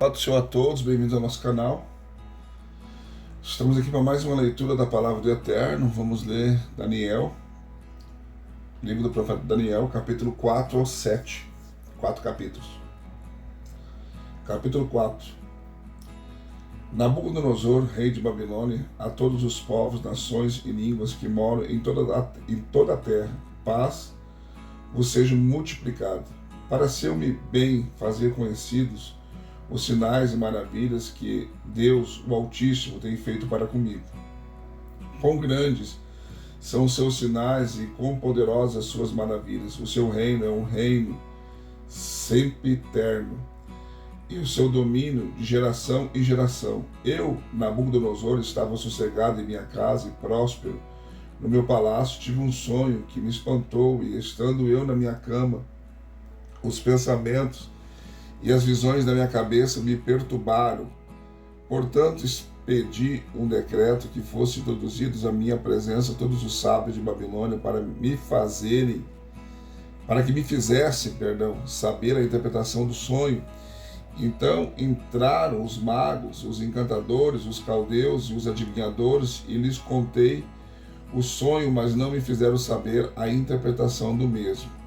Paz do Senhor a todos, bem-vindos ao nosso canal. Estamos aqui para mais uma leitura da Palavra do Eterno. Vamos ler Daniel, livro do profeta Daniel, capítulo 4 ao 7. 4 capítulos. Capítulo 4. Nabucodonosor, rei de Babilônia, a todos os povos, nações e línguas que moram em toda a terra, paz vos seja multiplicado, para ser-me bem fazer conhecidos os sinais e maravilhas que Deus, o Altíssimo, tem feito para comigo. Quão grandes são os seus sinais e quão poderosas as suas maravilhas. O seu reino é um reino sempre eterno, e o seu domínio de geração em geração. Eu, Nabucodonosor, estava sossegado em minha casa e próspero no meu palácio. Tive um sonho que me espantou, e estando eu na minha cama, os pensamentos e as visões da minha cabeça me perturbaram. Portanto, expedi um decreto que fosse introduzidos à minha presença todos os sábios de Babilônia para que me fizessem, saber a interpretação do sonho. Então entraram os magos, os encantadores, os caldeus e os adivinhadores, e lhes contei o sonho, mas não me fizeram saber a interpretação do mesmo.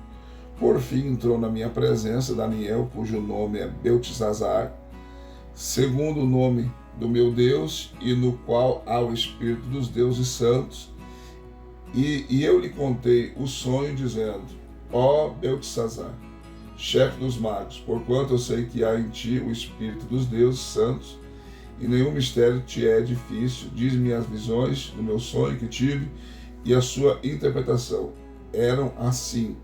Por fim entrou na minha presença Daniel, cujo nome é Beltesazar, segundo o nome do meu Deus, e no qual há o Espírito dos deuses santos. E eu lhe contei o sonho, dizendo: ó Beltesazar, chefe dos magos, porquanto eu sei que há em ti o Espírito dos deuses santos, e nenhum mistério te é difícil. Diz-me as visões do meu sonho que tive e a sua interpretação. Eram assim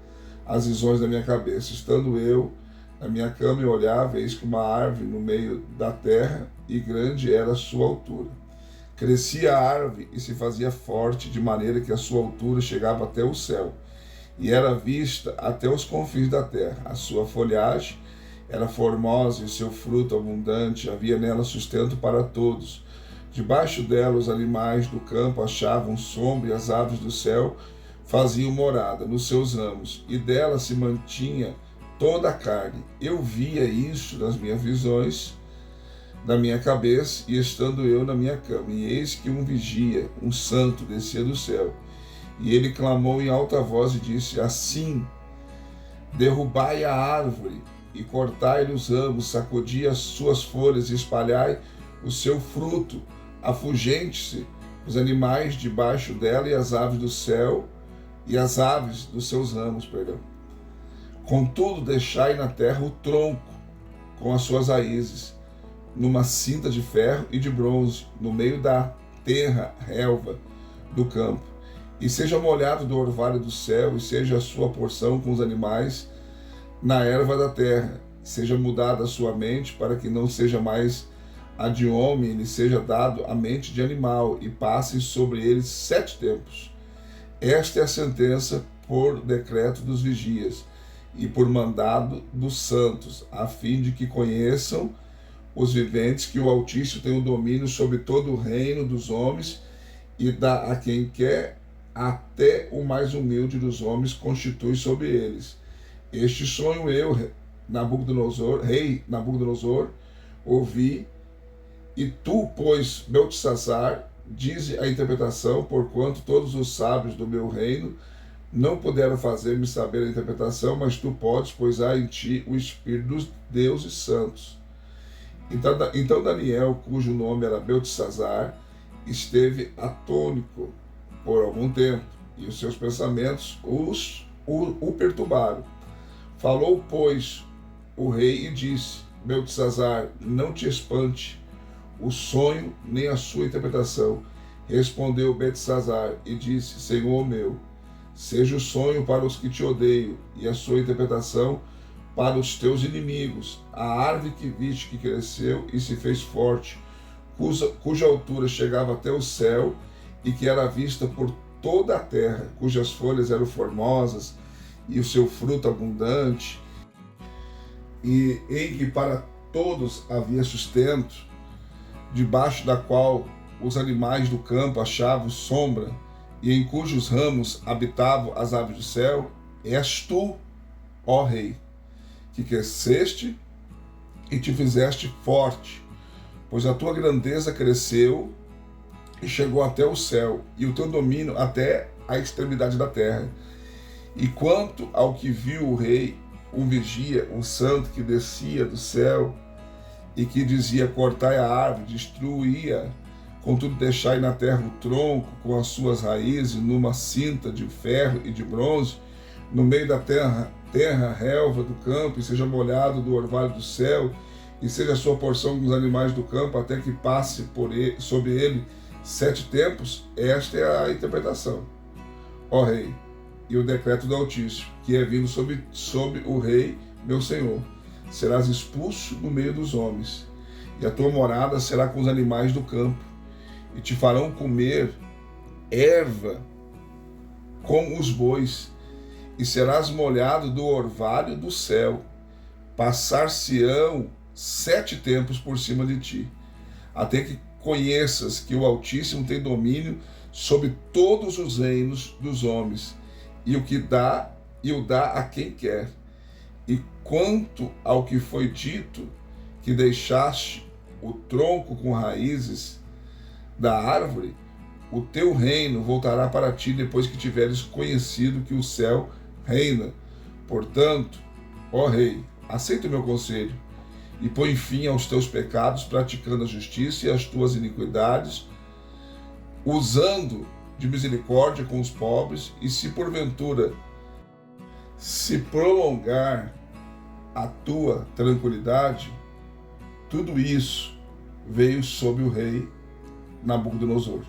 as visões da minha cabeça. Estando eu na minha cama e olhava, eis que uma árvore no meio da terra, e grande era a sua altura. Crescia a árvore e se fazia forte, de maneira que a sua altura chegava até o céu, e era vista até os confins da terra. A sua folhagem era formosa e o seu fruto abundante, havia nela sustento para todos. Debaixo dela os animais do campo achavam sombra, e as aves do céu faziam morada nos seus ramos, e dela se mantinha toda a carne. Eu via isso nas minhas visões da minha cabeça, e estando eu na minha cama, e eis que um vigia, um santo, descia do céu, e ele clamou em alta voz e disse assim: derrubai a árvore e cortai-lhe os ramos, sacudi as suas folhas e espalhai o seu fruto, afugente-se os animais debaixo dela e as aves do céu e as aves dos seus ramos, Contudo, deixai na terra o tronco com as suas raízes, numa cinta de ferro e de bronze, no meio da terra relva do campo, e seja molhado do orvalho do céu, e seja a sua porção com os animais na erva da terra. Seja mudada a sua mente, para que não seja mais a de homem, e lhe seja dado a mente de animal, e passem sobre eles 7 tempos. Esta é a sentença por decreto dos vigias e por mandado dos santos, a fim de que conheçam os viventes que o Altíssimo tem o domínio sobre todo o reino dos homens, e dá a quem quer, até o mais humilde dos homens constitui sobre eles. Este sonho eu, rei Nabucodonosor, ouvi, e tu, pois, Beltesazar, dize a interpretação, porquanto todos os sábios do meu reino não puderam fazer-me saber a interpretação, mas tu podes, pois há em ti o Espírito dos deuses santos. Então Daniel, cujo nome era Beltesazar, esteve atônito por algum tempo, e os seus pensamentos o perturbaram. Falou, pois, o rei e disse: Beltesazar, não te espante o sonho nem a sua interpretação. Respondeu Beltesazar e disse: Senhor meu, seja o sonho para os que te odeiam, e a sua interpretação para os teus inimigos. A árvore que viste que cresceu e se fez forte, cuja altura chegava até o céu, e que era vista por toda a terra, cujas folhas eram formosas e o seu fruto abundante, e em que para todos havia sustento, debaixo da qual os animais do campo achavam sombra, e em cujos ramos habitavam as aves do céu, és tu, ó Rei, que cresceste e te fizeste forte, pois a tua grandeza cresceu e chegou até o céu, e o teu domínio até a extremidade da terra. E quanto ao que viu o rei, um vigia, um santo que descia do céu, e que dizia: cortai a árvore, destruía, contudo deixai na terra o tronco com as suas raízes, numa cinta de ferro e de bronze, no meio da terra, relva do campo, e seja molhado do orvalho do céu, e seja a sua porção com os animais do campo, até que passe sobre ele 7 tempos. Esta é a interpretação, ó rei, e o decreto do Altíssimo, que é vindo sobre o rei, meu senhor. Serás expulso no meio dos homens, e a tua morada será com os animais do campo, e te farão comer erva como os bois, e serás molhado do orvalho do céu. Passar-se-ão 7 tempos por cima de ti, até que conheças que o Altíssimo tem domínio sobre todos os reinos dos homens, e o dá a quem quer. E quanto ao que foi dito, que deixaste o tronco com raízes da árvore, o teu reino voltará para ti depois que tiveres conhecido que o céu reina. Portanto, ó rei, aceita o meu conselho e põe fim aos teus pecados, praticando a justiça e as tuas iniquidades, usando de misericórdia com os pobres, e se porventura se prolongar a tua tranquilidade. Tudo isso veio sobre o rei Nabucodonosor.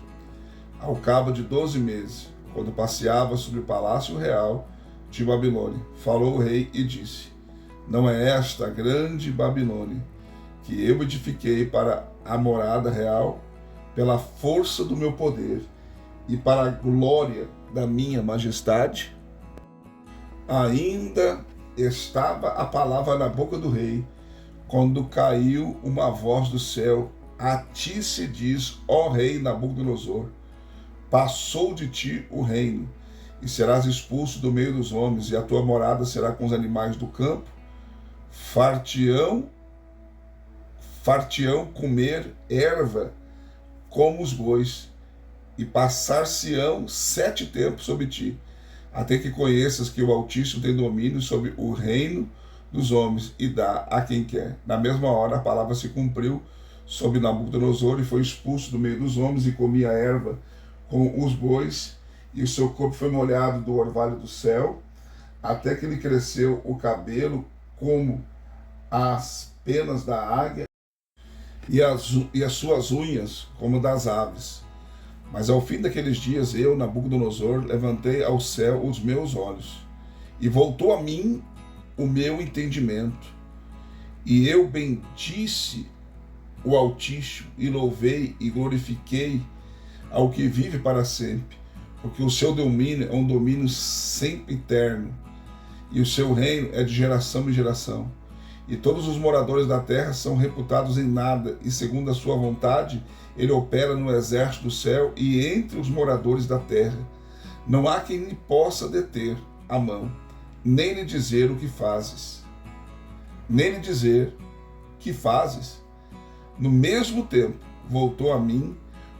Ao cabo de 12 meses, quando passeava sobre o palácio real de Babilônia, falou o rei e disse: não é esta a grande Babilônia que eu edifiquei para a morada real, pela força do meu poder e para a glória da minha majestade? Ainda estava a palavra na boca do rei, quando caiu uma voz do céu: a ti se diz, ó rei Nabucodonosor, passou de ti o reino, e serás expulso do meio dos homens, e a tua morada será com os animais do campo. Fartião comer erva como os bois, e passar-se-ão 7 tempos sobre ti, até que conheças que o Altíssimo tem domínio sobre o reino dos homens e dá a quem quer. Na mesma hora a palavra se cumpriu sobre Nabucodonosor, e foi expulso do meio dos homens, e comia erva com os bois, e o seu corpo foi molhado do orvalho do céu, até que lhe cresceu o cabelo como as penas da águia, e as suas unhas como das aves. Mas ao fim daqueles dias, eu, Nabucodonosor, levantei ao céu os meus olhos, e voltou a mim o meu entendimento, e eu bendisse o Altíssimo, e louvei e glorifiquei ao que vive para sempre, porque o seu domínio é um domínio sempre eterno, e o seu reino é de geração em geração. E todos os moradores da terra são reputados em nada, e segundo a sua vontade, ele opera no exército do céu e entre os moradores da terra. Não há quem lhe possa deter a mão, nem lhe dizer o que fazes. Nem lhe dizer que fazes. No mesmo tempo, voltou a mim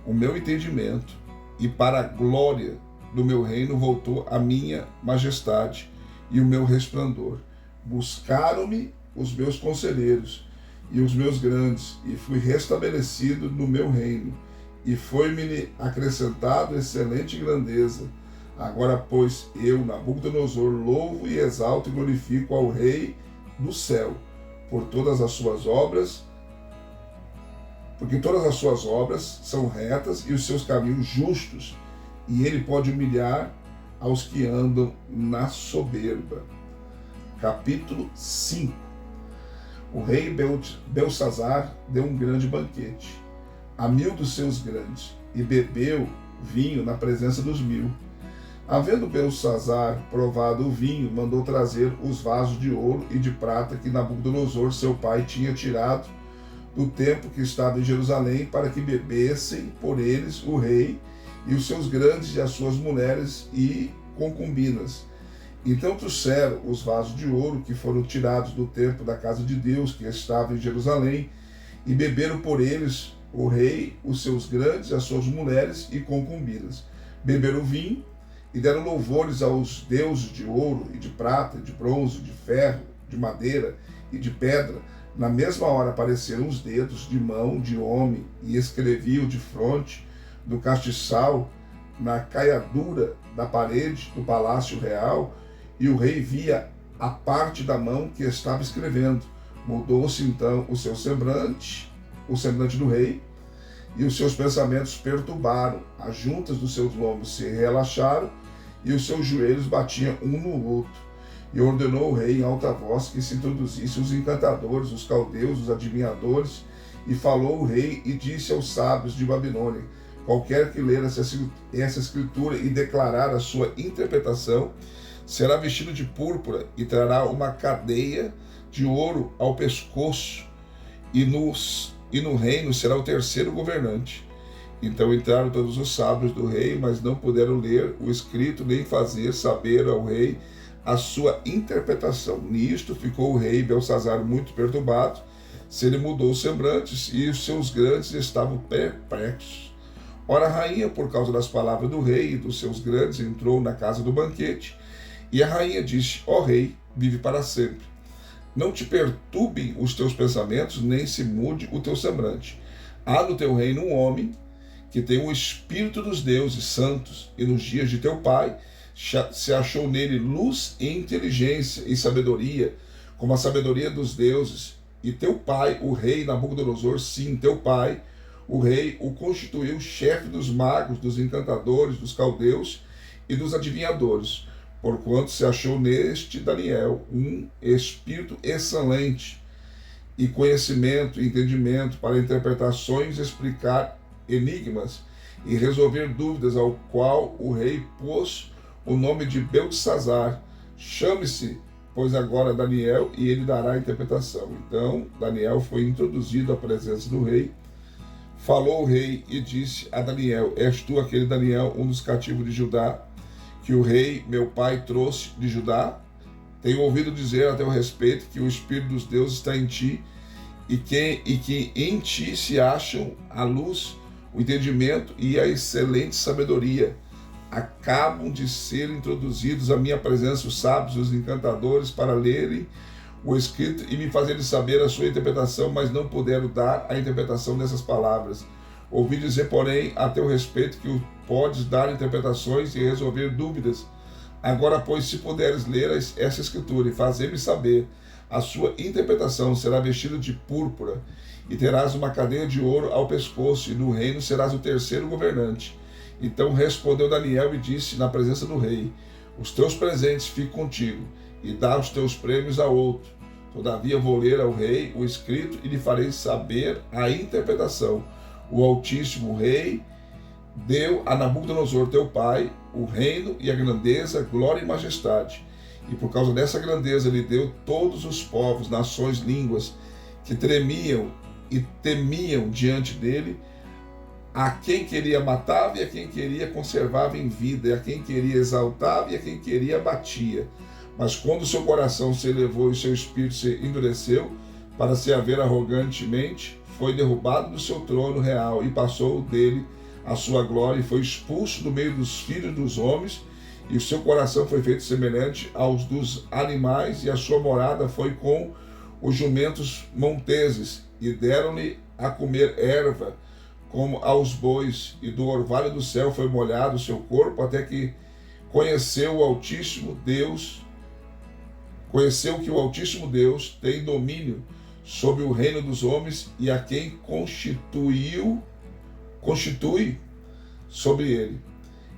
o meu entendimento, e para a glória do meu reino voltou a minha majestade e o meu resplendor. Buscaram-me os meus conselheiros e os meus grandes, e fui restabelecido no meu reino, e foi-me acrescentado excelente grandeza. Agora, pois, eu, Nabucodonosor, louvo e exalto e glorifico ao Rei do céu, por todas as suas obras, porque todas as suas obras são retas e os seus caminhos justos, e ele pode humilhar aos que andam na soberba. Capítulo 5. O rei Belsazar deu um grande banquete a 1000 dos seus grandes, e bebeu vinho na presença dos 1000. Havendo Belsazar provado o vinho, mandou trazer os vasos de ouro e de prata que Nabucodonosor, seu pai, tinha tirado do templo que estava em Jerusalém, para que bebessem por eles o rei e os seus grandes e as suas mulheres e concubinas. Então trouxeram os vasos de ouro que foram tirados do templo da casa de Deus, que estava em Jerusalém, e beberam por eles o rei, os seus grandes, as suas mulheres e concubinas. Beberam vinho e deram louvores aos deuses de ouro e de prata, de bronze, de ferro, de madeira e de pedra. Na mesma hora apareceram os dedos de mão de homem e escreviam de fronte do castiçal na caiadura da parede do palácio real, e o rei via a parte da mão que estava escrevendo. Mudou-se então o semblante do rei, e os seus pensamentos perturbaram, as juntas dos seus lombos se relaxaram, e os seus joelhos batiam um no outro. E ordenou o rei em alta voz que se introduzissem os encantadores, os caldeus, os adivinhadores, e falou o rei e disse aos sábios de Babilônia: qualquer que ler essa escritura e declarar a sua interpretação, será vestido de púrpura e trará uma cadeia de ouro ao pescoço, e no reino será o terceiro governante. Então entraram todos os sábios do rei, mas não puderam ler o escrito, nem fazer saber ao rei a sua interpretação. Nisto ficou o rei Belsazar muito perturbado, se ele mudou os semblantes, e os seus grandes estavam perplexos. Ora, a rainha, por causa das palavras do rei e dos seus grandes, entrou na casa do banquete, e a rainha disse: ó rei, vive para sempre. Não te perturbem os teus pensamentos, nem se mude o teu semblante. Há no teu reino um homem que tem o espírito dos deuses santos, e nos dias de teu pai se achou nele luz e inteligência e sabedoria, como a sabedoria dos deuses. E teu pai, o rei Nabucodonosor, sim, teu pai, o rei, o constituiu chefe dos magos, dos encantadores, dos caldeus e dos adivinhadores, porquanto se achou neste Daniel um espírito excelente, e conhecimento e entendimento para interpretações, explicar enigmas e resolver dúvidas, ao qual o rei pôs o nome de Beltesazar. Chame-se, pois, agora Daniel, e ele dará a interpretação. Então Daniel foi introduzido à presença do rei. Falou o rei e disse a Daniel: és tu aquele Daniel, um dos cativos de Judá, que o rei meu pai trouxe de Judá? Tenho ouvido dizer a teu respeito que o Espírito dos deuses está em ti, e que em ti se acham a luz, o entendimento e a excelente sabedoria. Acabam de ser introduzidos à minha presença os sábios, os encantadores, para lerem o escrito e me fazerem saber a sua interpretação, mas não puderam dar a interpretação dessas palavras. Ouvi dizer, porém, a teu respeito que podes dar interpretações e resolver dúvidas. Agora, pois, se puderes ler essa escritura e fazer-me saber a sua interpretação, será vestido de púrpura, e terás uma cadeia de ouro ao pescoço, e no reino serás o terceiro governante. Então respondeu Daniel e disse na presença do rei: os teus presentes fiquem contigo, e dá os teus prêmios a outro. Todavia vou ler ao rei o escrito e lhe farei saber a interpretação. O Altíssimo Rei deu a Nabucodonosor teu pai o reino e a grandeza, glória e majestade. E por causa dessa grandeza lhe deu todos os povos, nações, línguas, que tremiam e temiam diante dele. A quem queria matava, e a quem queria conservava em vida, e a quem queria exaltava, e a quem queria abatia. Mas quando seu coração se elevou e seu espírito se endureceu para se haver arrogantemente, foi derrubado do seu trono real, e passou dele a sua glória, e foi expulso do meio dos filhos dos homens, e o seu coração foi feito semelhante aos dos animais, e a sua morada foi com os jumentos monteses, e deram-lhe a comer erva como aos bois, e do orvalho do céu foi molhado o seu corpo, até que conheceu que o Altíssimo Deus tem domínio sobre o reino dos homens, e a quem constitui sobre ele.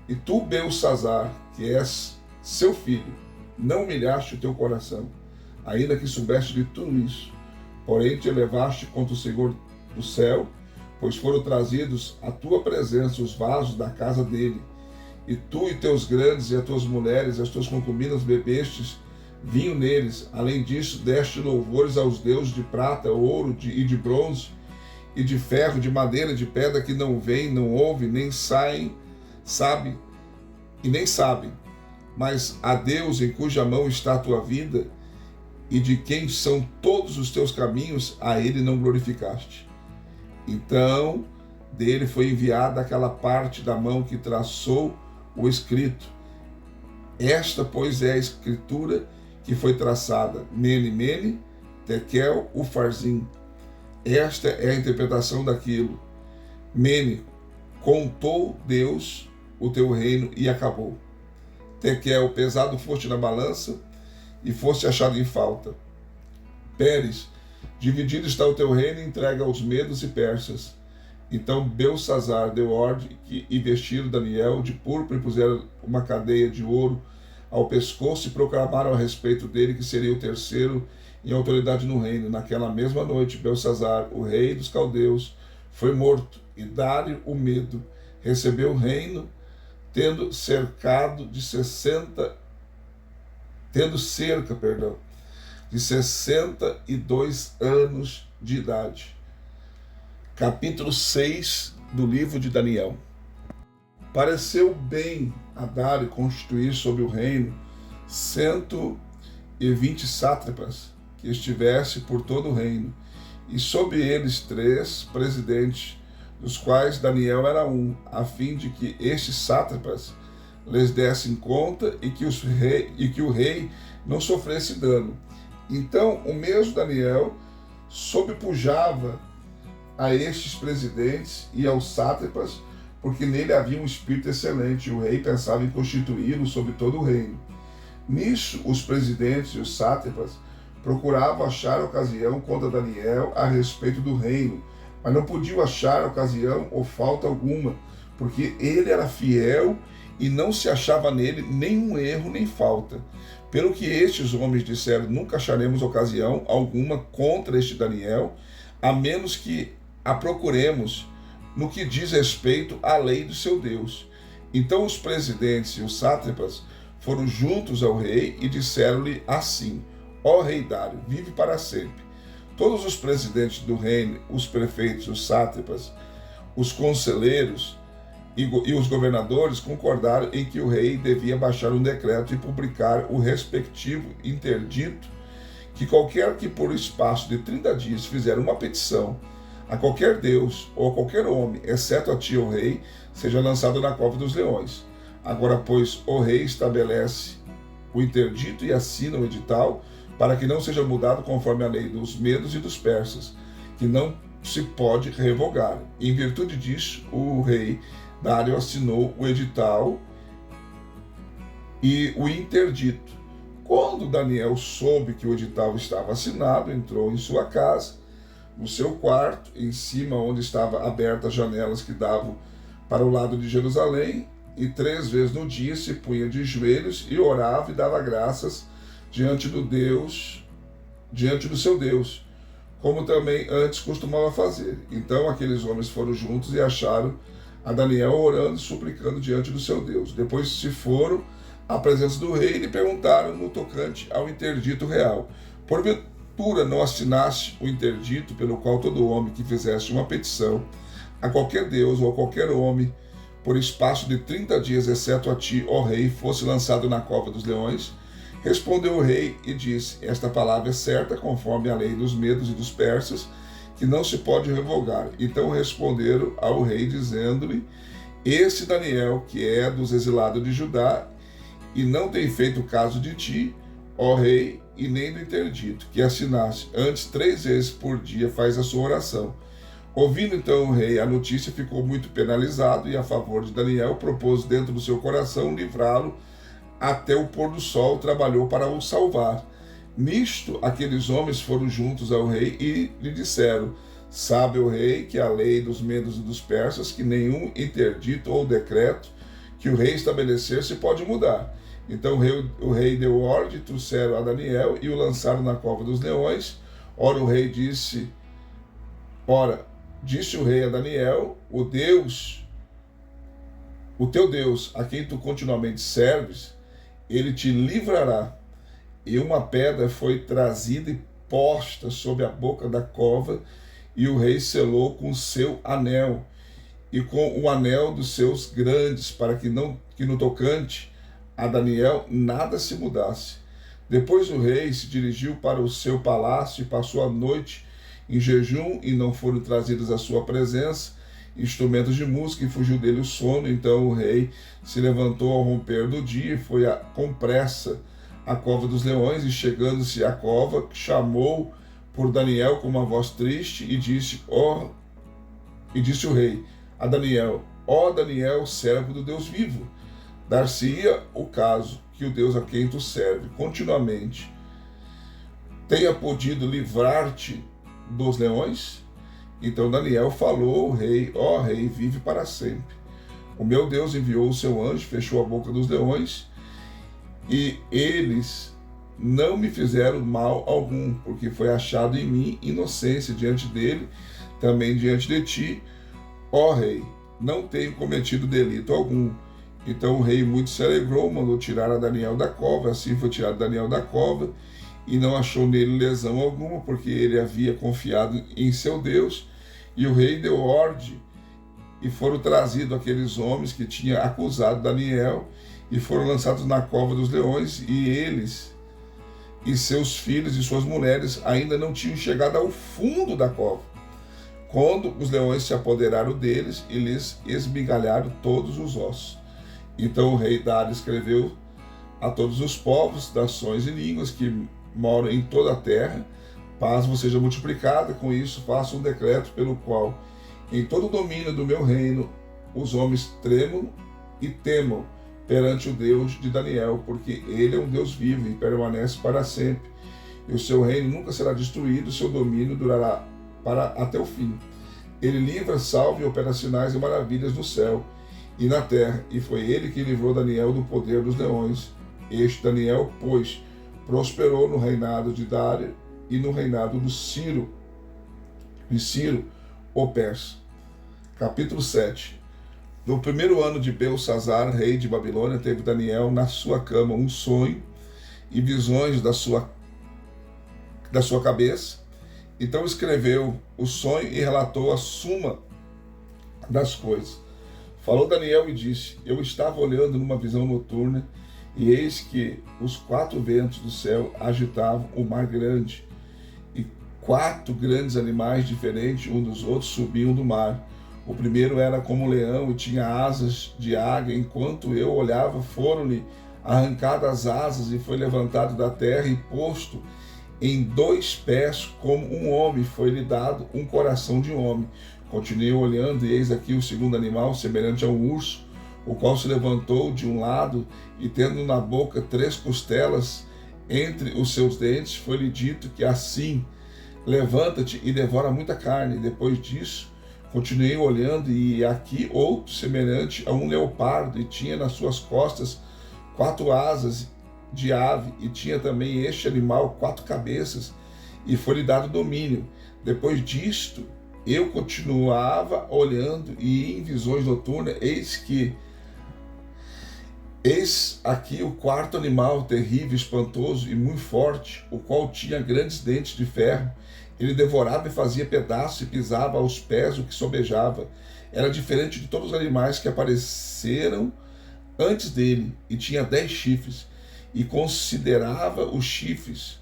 E tu, Belsazar, que és seu filho, não humilhaste o teu coração, ainda que soubeste de tudo isso, porém te elevaste contra o Senhor do céu, pois foram trazidos à tua presença os vasos da casa dele, e tu e teus grandes, e as tuas mulheres, e as tuas concubinas bebestes vinho neles. Além disso, deste louvores aos deuses de prata, ouro e de bronze, e de ferro, de madeira, de pedra, que não veem, não ouvem, nem sabem, mas a Deus em cuja mão está a tua vida e de quem são todos os teus caminhos, a ele não glorificaste. Então, dele foi enviada aquela parte da mão que traçou o escrito. Esta, pois, é a escritura que foi traçada, Mene, Mene, Tekel, Ufarsim. Esta é a interpretação daquilo. Mene, contou Deus o teu reino e acabou. Tekel, pesado foste na balança e foste achado em falta. Peres, dividido está o teu reino, entrega aos medos e persas. Então Belsassar deu ordem e vestiram Daniel de púrpura e puseram uma cadeia de ouro ao pescoço e proclamaram a respeito dele que seria o terceiro em autoridade no reino. Naquela mesma noite, Belsassar, o rei dos caldeus, foi morto, e Dário, o medo, recebeu o reino, tendo cerca de 62 anos de idade. Capítulo 6 do livro de Daniel. Pareceu bem a Dário constituir sobre o reino 120 sátrapas, que estivesse por todo o reino, e sobre eles 3 presidentes, dos quais Daniel era um, a fim de que estes sátrapas lhes dessem conta e que o rei não sofresse dano. Então o mesmo Daniel sobrepujava a estes presidentes e aos sátrapas, porque nele havia um espírito excelente, e o rei pensava em constituí-lo sobre todo o reino. Nisso, os presidentes e os sátrapas procuravam achar ocasião contra Daniel a respeito do reino, mas não podiam achar ocasião ou falta alguma, porque ele era fiel e não se achava nele nenhum erro nem falta. Pelo que estes homens disseram, nunca acharemos ocasião alguma contra este Daniel, a menos que a procuremos no que diz respeito à lei do seu Deus. Então os presidentes e os sátrapas foram juntos ao rei e disseram-lhe assim: ó rei Dário, vive para sempre. Todos os presidentes do reino, os prefeitos, os sátrapas, os conselheiros e os governadores concordaram em que o rei devia baixar um decreto e publicar o respectivo interdito, que qualquer que por espaço de 30 dias fizer uma petição a qualquer deus ou a qualquer homem, exceto a ti, ó rei, seja lançado na cova dos leões. Agora, pois, o rei estabelece o interdito e assina o edital, para que não seja mudado conforme a lei dos medos e dos persas, que não se pode revogar. Em virtude disso, o rei Dário assinou o edital e o interdito. Quando Daniel soube que o edital estava assinado, entrou em sua casa, no seu quarto, em cima onde estavam abertas as janelas que davam para o lado de Jerusalém, e 3 vezes no dia se punha de joelhos e orava e dava graças diante do seu Deus, como também antes costumava fazer. Então aqueles homens foram juntos e acharam a Daniel orando e suplicando diante do seu Deus. Depois se foram à presença do rei e lhe perguntaram no tocante ao interdito real: porventura não assinaste o interdito pelo qual todo homem que fizesse uma petição a qualquer deus ou a qualquer homem por espaço de 30 dias, exceto a ti, ó rei, fosse lançado na cova dos leões? Respondeu o rei e disse: esta palavra é certa, conforme a lei dos medos e dos persas, que não se pode revogar. Então responderam ao rei, dizendo-lhe: esse Daniel, que é dos exilados de Judá, e não tem feito caso de ti, ó rei, e nem do interdito, que assinaste, antes 3 vezes por dia faz a sua oração. Ouvindo então o rei a notícia, ficou muito penalizado, e a favor de Daniel propôs dentro do seu coração livrá-lo até o pôr do sol, trabalhou para o salvar. Nisto, aqueles homens foram juntos ao rei e lhe disseram: sabe o rei que a lei dos medos e dos persas, que nenhum interdito ou decreto que o rei estabelecer se pode mudar. Então o rei deu ordem, trouxeram a Daniel e o lançaram na cova dos leões. Ora, disse o rei a Daniel: o teu Deus, a quem tu continuamente serves, ele te livrará. E uma pedra foi trazida e posta sobre a boca da cova, e o rei selou com seu anel e com o anel dos seus grandes, para que no tocante a Daniel nada se mudasse. Depois o rei se dirigiu para o seu palácio e passou a noite em jejum, e não foram trazidos à sua presença instrumentos de música, e fugiu dele o sono. Então o rei se levantou ao romper do dia e foi com pressa à cova dos leões, e chegando-se à cova, chamou por Daniel com uma voz triste, e disse o rei a Daniel: ó Daniel, servo do Deus vivo, dar-se-ia o caso que o Deus a quem tu serve continuamente tenha podido livrar-te dos leões? Então Daniel falou ao rei: ó rei, vive para sempre. O meu Deus enviou o seu anjo, fechou a boca dos leões, e eles não me fizeram mal algum, porque foi achado em mim inocência diante dele, também diante de ti, ó rei. Não tenho cometido delito algum. Então o rei muito se alegrou, mandou tirar a Daniel da cova. Assim foi tirado Daniel da cova, e não achou nele lesão alguma, porque ele havia confiado em seu Deus. E o rei deu ordem, e foram trazidos aqueles homens que tinham acusado Daniel, e foram lançados na cova dos leões, e eles e seus filhos e suas mulheres ainda não tinham chegado ao fundo da cova, quando os leões se apoderaram deles e lhes esmigalharam todos os ossos. Então o rei Dário escreveu a todos os povos, nações e línguas que moram em toda a terra: paz vos seja multiplicada. Com isso faço um decreto pelo qual, em todo o domínio do meu reino, os homens tremam e temam perante o Deus de Daniel, porque ele é um Deus vivo e permanece para sempre, e o seu reino nunca será destruído, o seu domínio durará até o fim. Ele livra, salva e opera sinais e maravilhas no céu e na terra, e foi ele que livrou Daniel do poder dos leões. Este Daniel, pois, prosperou no reinado de Dário e no reinado de Ciro, o persa. Capítulo 7. No primeiro ano de Belsazzar, rei de Babilônia, teve Daniel na sua cama um sonho e visões da sua cabeça. Então escreveu o sonho e relatou a suma das coisas. Falou Daniel e disse: eu estava olhando numa visão noturna, e eis que os 4 ventos do céu agitavam o mar grande, e 4 grandes animais diferentes um dos outros subiam do mar. O primeiro era como um leão e tinha asas de águia. Enquanto eu olhava, foram-lhe arrancadas as asas, e foi levantado da terra e posto em 2 pés como um homem. Foi-lhe dado um coração de homem. Continuei olhando, e eis aqui o segundo animal, semelhante a um urso, o qual se levantou de um lado, e tendo na boca 3 costelas entre os seus dentes, foi-lhe dito que assim: levanta-te e devora muita carne. Depois disso, continuei olhando, e aqui outro semelhante a um leopardo, e tinha nas suas costas 4 asas de ave, e tinha também este animal 4 cabeças, e foi-lhe dado domínio. Depois disto, eu continuava olhando, e em visões noturnas, eis aqui o 4º animal, terrível, espantoso e muito forte, o qual tinha grandes dentes de ferro. Ele devorava e fazia pedaços, e pisava aos pés o que sobejava. Era diferente de todos os animais que apareceram antes dele, e tinha 10 chifres, e considerava os chifres,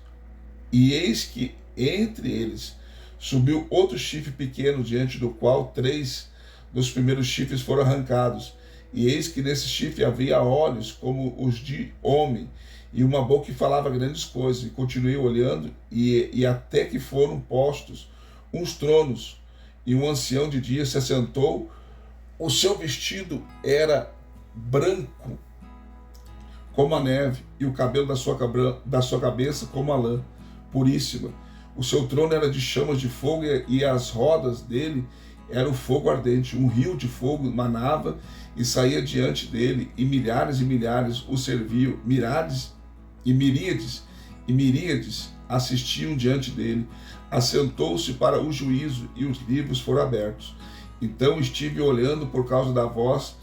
e eis que entre eles subiu outro chifre pequeno, diante do qual 3 dos primeiros chifres foram arrancados. E eis que nesse chifre havia olhos como os de homem, e uma boca que falava grandes coisas. E continuei olhando, e até que foram postos uns tronos, e um ancião de dia se assentou. O seu vestido era branco como a neve, e o cabelo da sua cabeça como a lã puríssima. O seu trono era de chamas de fogo, e as rodas dele era o fogo ardente. Um rio de fogo manava e saía diante dele, e milhares e milhares o serviam. Miríades e miríades assistiam diante dele. Assentou-se para o juízo, e os livros foram abertos. Então estive olhando por causa da voz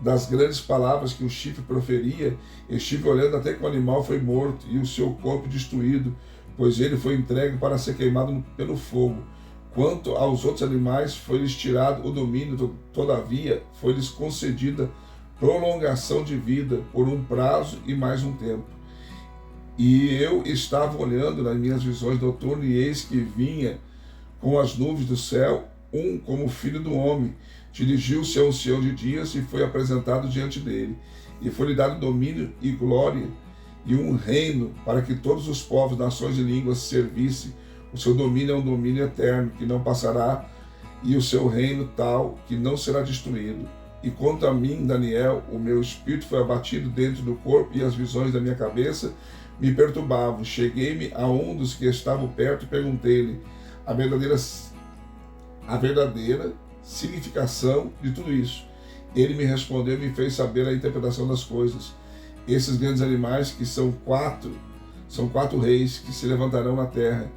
das grandes palavras que o chifre proferia. Estive olhando até que o animal foi morto, e o seu corpo destruído, pois ele foi entregue para ser queimado pelo fogo. Quanto aos outros animais, foi-lhes tirado o domínio, todavia foi-lhes concedida prolongação de vida por um prazo e mais um tempo. E eu estava olhando nas minhas visões noturnas, e eis que vinha com as nuvens do céu um como filho do homem. Dirigiu-se ao ancião de dias e foi apresentado diante dele. E foi-lhe dado domínio e glória e um reino para que todos os povos, nações e línguas servissem. O seu domínio é um domínio eterno, que não passará, e o seu reino tal, que não será destruído. E quanto a mim, Daniel, o meu espírito foi abatido dentro do corpo, e as visões da minha cabeça me perturbavam. Cheguei-me a um dos que estavam perto e perguntei-lhe a verdadeira significação de tudo isso. Ele me respondeu e me fez saber a interpretação das coisas. Esses grandes animais, que são quatro reis que se levantarão na terra,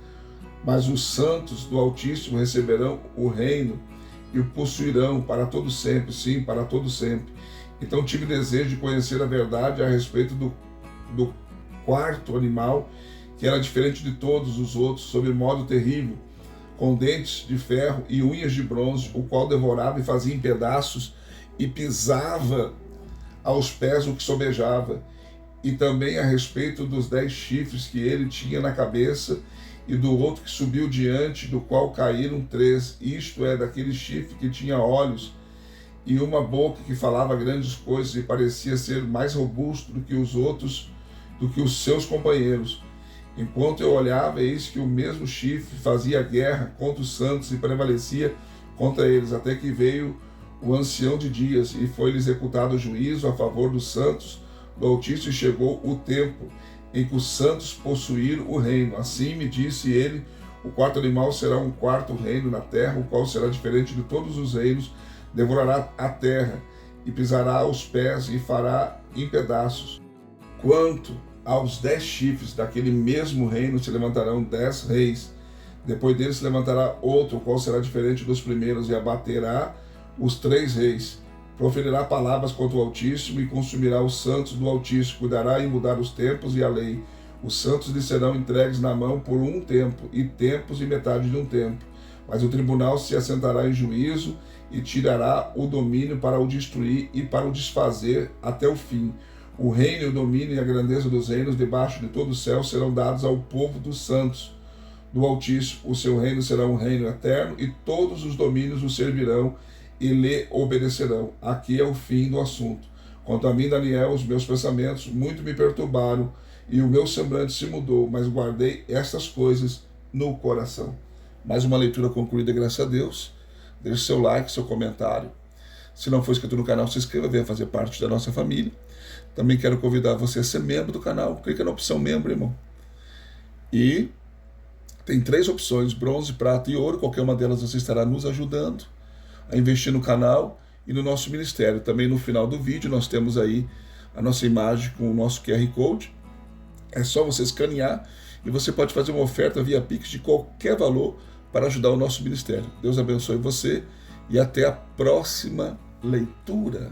mas os santos do Altíssimo receberão o reino e o possuirão para todo sempre, sim, para todo sempre. Então tive desejo de conhecer a verdade a respeito do quarto animal, que era diferente de todos os outros, sob modo terrível, com dentes de ferro e unhas de bronze, o qual devorava e fazia em pedaços e pisava aos pés o que sobejava. E também a respeito dos 10 chifres que ele tinha na cabeça, e do outro que subiu diante, do qual caíram 3, isto é, daquele chifre que tinha olhos e uma boca que falava grandes coisas e parecia ser mais robusto do que os outros, do que os seus companheiros. Enquanto eu olhava, eis que o mesmo chifre fazia guerra contra os santos e prevalecia contra eles, até que veio o ancião de dias e foi-lhe executado o juízo a favor dos santos do Altíssimo, e chegou o tempo em que os santos possuíram o reino. Assim me disse ele, o quarto animal será um quarto reino na terra, o qual será diferente de todos os reinos, devorará a terra e pisará os pés e fará em pedaços. Quanto aos 10 chifres daquele mesmo reino se levantarão 10 reis. Depois deles se levantará outro, o qual será diferente dos primeiros, e abaterá os 3 reis. Proferirá palavras contra o Altíssimo e consumirá os santos do Altíssimo. Cuidará em mudar os tempos e a lei. Os santos lhe serão entregues na mão por um tempo, e tempos e metade de um tempo. Mas o tribunal se assentará em juízo e tirará o domínio para o destruir e para o desfazer até o fim. O reino, o domínio e a grandeza dos reinos debaixo de todo o céu serão dados ao povo dos santos do Altíssimo. O seu reino será um reino eterno, e todos os domínios o servirão e lhe obedecerão. Aqui é o fim do assunto. Quanto a mim, Daniel, os meus pensamentos muito me perturbaram, e o meu semblante se mudou, mas guardei estas coisas no coração. Mais uma leitura concluída, graças a Deus. Deixe seu like, seu comentário. Se não for inscrito no canal, se inscreva, venha fazer parte da nossa família. Também quero convidar você a ser membro do canal. Clica na opção membro, irmão. E tem 3 opções, bronze, prata e ouro. Qualquer uma delas você estará nos ajudando a investir no canal e no nosso ministério. Também no final do vídeo nós temos aí a nossa imagem com o nosso QR Code. É só você escanear e você pode fazer uma oferta via Pix de qualquer valor para ajudar o nosso ministério. Deus abençoe você e até a próxima leitura.